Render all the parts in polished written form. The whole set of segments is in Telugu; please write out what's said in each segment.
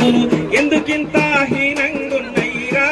బతుకులు ఎందుకింత హీనంగున్నైరా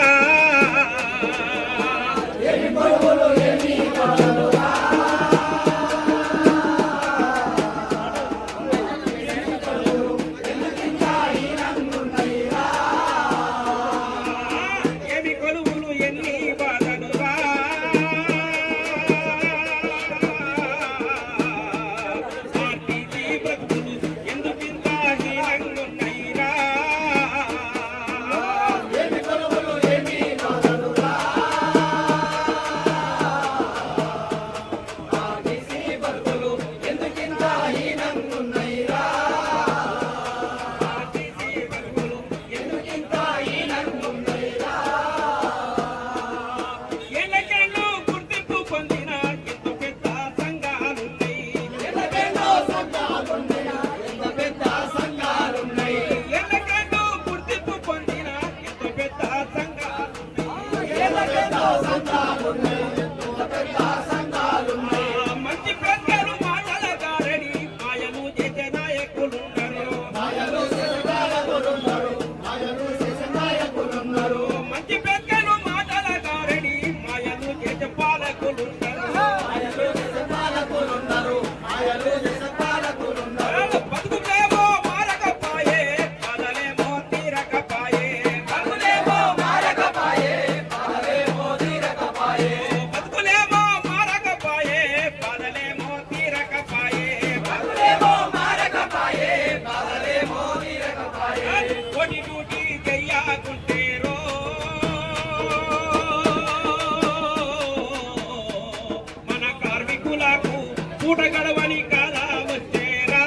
పూట గడవని కాదా వచ్చేరా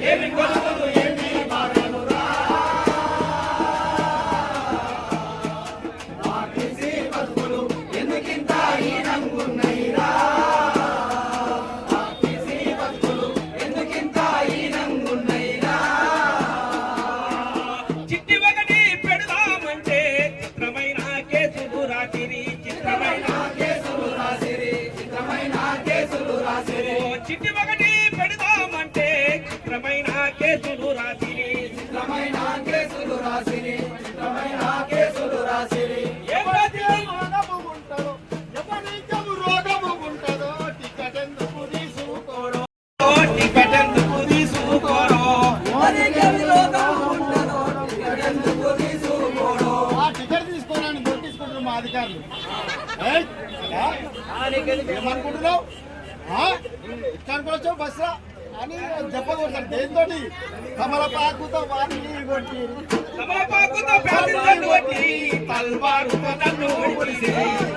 ఏమి కొలువులు ఏమి బాధలురా ఆర్టీసీ బతుకులు ఎందుకింత హీనంగున్నైరా ఆర్టీసీ బతుకులు ఎందుకింత హీనంగున్నైరా చిట్టి ఒకటి పెడదామంటే చిత్రమైన కేసులు రాసిరి చిత్రమైన చిట్టి ఒకటి పెడదామంటే చిత్రమైన కేసులు రాసిరి చిత్రమైన కేసులు రాసిరి చిత్రమైన కేసులు రాసిరి టికెట్ ఎందుకు తీసుకోరో టికెట్ ఎందుకు తీసుకోరో టికెట్ తీసుకోవాలని దొరికించుకుంటున్నారు మా అధికారులు ఏమనుకుంటున్నావు ఇక్కడికి వచ్చావు బస్సు అని చెప్పకూడదు దేంతో కమలపాకుతో వారిని కొట్టి కమలపాకుతో కొట్టి తల్వారుతో నన్ను కొడిసి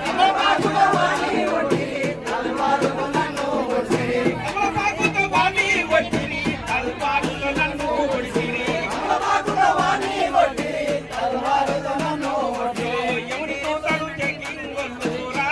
కమలపాకుతో వారిని కొట్టి తల్వారుతో నన్ను కొడిసి కమలపాకుతో వారిని కొట్టి తల్వారుతో నన్ను కొడిసి కమలపాకుతో వారిని కొట్టి తల్వారుతో నన్ను కొడిసి ఎవరితో తను చెక్కింగ్ వల్లురా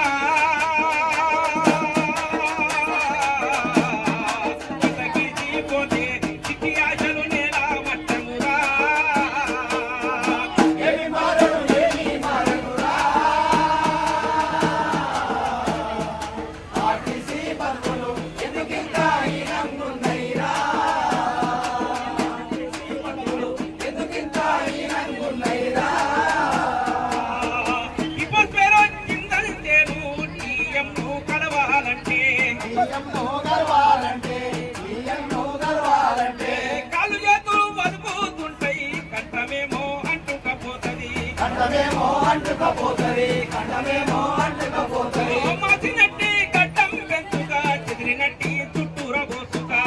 కాలు చేతులు వదుకుతుంటాయి కంఠమేమో అంటుకపోతుంది మాసినట్టి గడ్డం పెంచుగా చెదిరినట్టి చుట్టూర బోసుగా